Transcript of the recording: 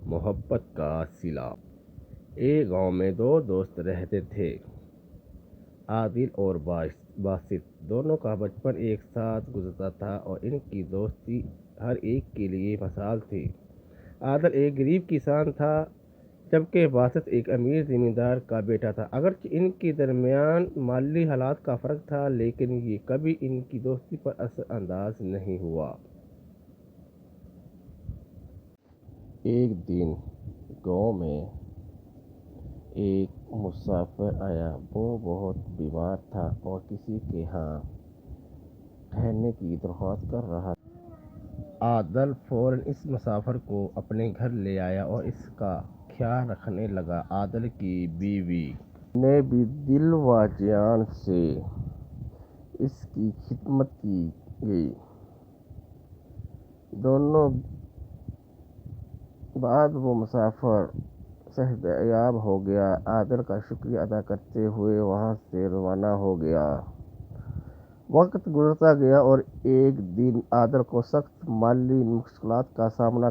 محبت کا صلہ۔ ایک گاؤں میں دو دوست رہتے تھے، عادل اور باسط۔ دونوں کا بچپن ایک ساتھ گزرتا تھا اور ان کی دوستی ہر ایک کے لیے مثال تھی۔ عادل ایک غریب کسان تھا، جبکہ باسط ایک امیر زمیندار کا بیٹا تھا۔ اگرچہ ان کے درمیان مالی حالات کا فرق تھا، لیکن یہ کبھی ان کی دوستی پر اثر انداز نہیں ہوا۔ ایک دن گاؤں میں ایک مسافر آیا۔ وہ بہت بیمار تھا اور کسی کے ہاں ٹھہرنے کی درخواست کر رہا تھا۔ عادل فوراً اس مسافر کو اپنے گھر لے آیا اور اس کا خیال رکھنے لگا۔ عادل کی بیوی نے بھی دل و جان سے اس کی خدمت کی۔ دنوں بعد وہ مسافر صحتیاب ہو گیا۔ عادل کا شکریہ ادا کرتے ہوئے وہاں سے روانہ ہو گیا۔ وقت گزرتا گیا اور ایک دن عادل کو سخت مالی مشکلات کا سامنا